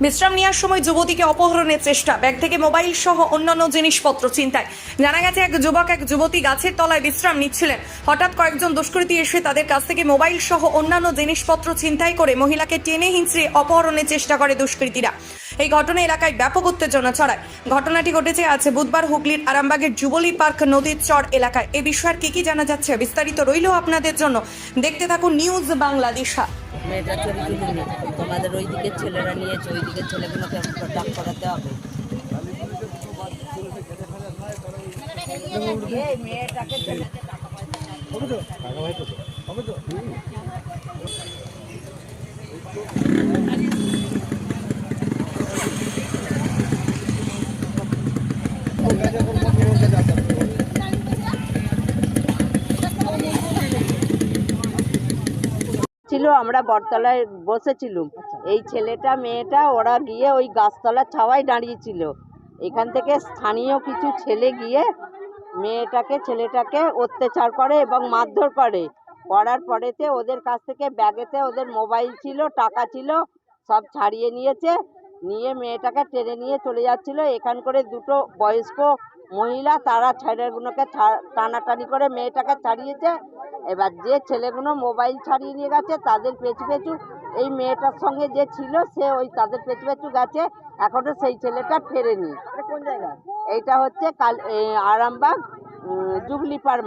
বিশ্রাম নেওয়ার সময় যুবতীকে অপহরণের চেষ্টা, ব্যাগ থেকে মোবাইল সহ অন্যান্য জিনিসপত্র ছিনতাই। জানা গেছে এক যুবক এক যুবতী গাছের তলায় বিশ্রাম নিচ্ছিলেন। হঠাৎ কয়েকজন দুষ্কৃতী এসে তাদের কাছ থেকে মোবাইল সহ অন্যান্য জিনিসপত্র ছিনতাই করে মহিলাকে টেনে হিঁচড়ে অপহরণের চেষ্টা করে দুষ্কৃতীরা। এই ঘটনা এলাকায় ব্যাপক উত্তেজনা ছড়ায়। ঘটনাটি ঘটেছে আজ বুধবার হুগলির আরামবাগের জুবলি পার্ক নদীর চর এলাকায়। এ বিষয়ে কি জানা যাচ্ছে বিস্তারিত রইল আপনাদের জন্য, দেখতে থাকুন নিউজ বাংলাদেশা। মেয়েটা চুরি তুলিনি, তোমাদের ওই দিকের ছেলেরা নিয়েছে, ওই দিকের ছেলেগুলোকে ডাক করাতে হবে। মেয়েটাকে ছিল, আমরা বটতলায় বসেছিলাম। এই ছেলেটা মেয়েটা ওরা গিয়ে ওই গাছতলার ছাওয়ায় দাঁড়িয়েছিল। এখান থেকে স্থানীয় কিছু ছেলে গিয়ে ছেলেটাকে অত্যাচার করে এবং মারধর করার পরেতে ওদের কাছ থেকে ব্যাগেতে ওদের মোবাইল ছিল, টাকা ছিল, সব ছাড়িয়ে নিয়ে মেয়েটাকে টেনে নিয়ে চলে যাচ্ছিল। এখান করে দুটো বয়স্ক মহিলা তারা ছেলেগুলোকে টানাটানি করে মেয়েটাকে ছাড়িয়েছে। এবার যে ছেলেগুলো মোবাইল ছাড়িয়ে নিয়ে গেছে তাদের পেছু এই মেয়েটার সঙ্গে যে ছিল সে ওই তাদের পেছু গেছে। এখনো সেই ছেলেটা ফেরেনি। কোন জায়গা? এইটা হচ্ছে আরামবাগ জুবলিপাড়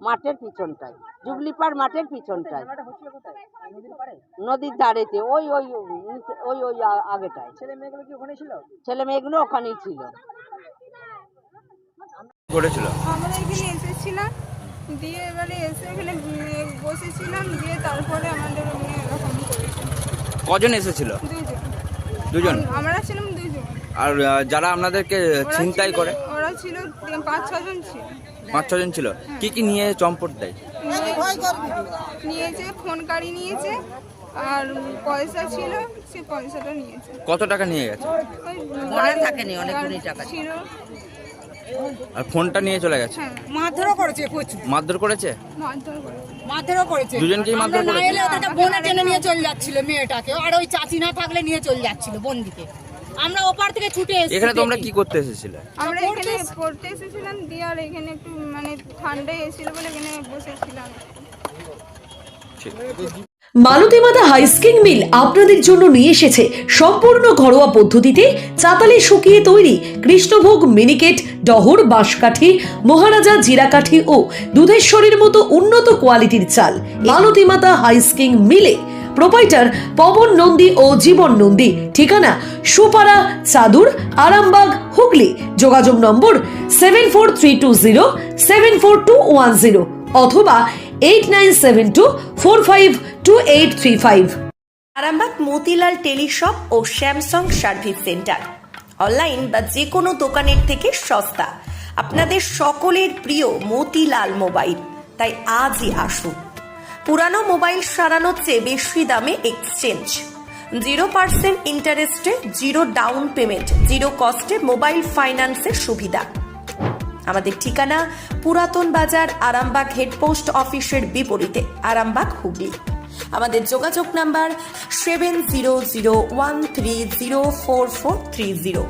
মাঠের পিছনটায়, জুবলিপাড় মাঠের পিছনটায়, নদীর ধারেতে, ওই ওই ওই ওই আগেটায়। ছেলে মেয়েগুলো ওখানেই ছিল। আমরা এখানে এসেছিলাম, দিয়ে এবারে এসে এখানে বসেছিলাম, দিয়ে তারপরে আমাদের এরকম করেছে। কজন এসেছিল? দুজন। আমরা ছিলাম দুজন। আর যারা আপনাদেরকে ছিনতাই করে? ওরা ছিল 5-6 জন ছিল। 5-6 জন ছিল। কি কি নিয়ে চম্পট দেয়? নিয়েছে, ফোন কাড়ি নিয়েছে, আর পয়সা ছিল, সে পয়সাটা নিয়েছে। কত টাকা নিয়ে গেছে? মনে থাকেনি, অনেকগুলি টাকা ছিল। আর ফোনটা নিয়ে চলে গেছে। মারধরও করেছে, প্রচুর মারধর করেছে। মারধরও করেছে। দুজনকেই মারধর আমরা না করেছে। এলে ওদেরকে বোনে টেনে নিয়ে চলে যাচ্ছিল মেয়েটাকে, আর ওই চাচি না থাকলে নিয়ে চলে যাচ্ছিল বন্দিকে। আমরা ওপার থেকে ছুটে এসেছি। এখানে তোমরা কি করতে এসেছিলে? আমরা এখানে পড়তে এসেছিলাম, দিয়ে আর এখানে একটু ঠান্ডায় এসেছিল বলে এখানে বসেছিলাম। মালতী মাতা হাইস্কিং মিল আপনাদের জন্য নিয়ে এসেছে সম্পূর্ণ ঘরোয়া পদ্ধতিতে চাতালে শুকিয়ে তৈরি কৃষ্ণভোগ মিনিকেট, ডহর, বাঁশকাঠি, মহারাজা জিরাকাঠি ও দুধেশ্বরীর মতো উন্নত কোয়ালিটির চাল। মালতী মাতা হাইস্কিং মিলে প্রোপাইটার পবন নন্দী ও জীবন নন্দী। ঠিকানা সুপারা চাদুর, আরামবাগ, হুগলি। যোগাযোগ নম্বর 7432074210 অথবা 8972452835। আরামবাগ মতিলাল টেলিশপ ও স্যামসাং সার্ভিস সেন্টার, অনলাইন বা যে কোনো দোকানের থেকে সস্তা। আপনাদের সকলের প্রিয় মতিলাল মোবাইল, তাই আজই আসুন। পুরানো মোবাইল সারানোর চেয়ে বেশি দামে এক্সচেঞ্জ, 0% ইন্টারেস্টে, 0 ডাউন পেমেন্ট, 0 কস্টে মোবাইল ফাইন্যান্সের সুবিধা। আমাদের ঠিকানা পুরাতন বাজার, আরামবাগ হেডপোস্ট অফিসের বিপরীতে, আরামবাগ, হুগলি। আমাদের যোগাযোগ নাম্বার 7001304430।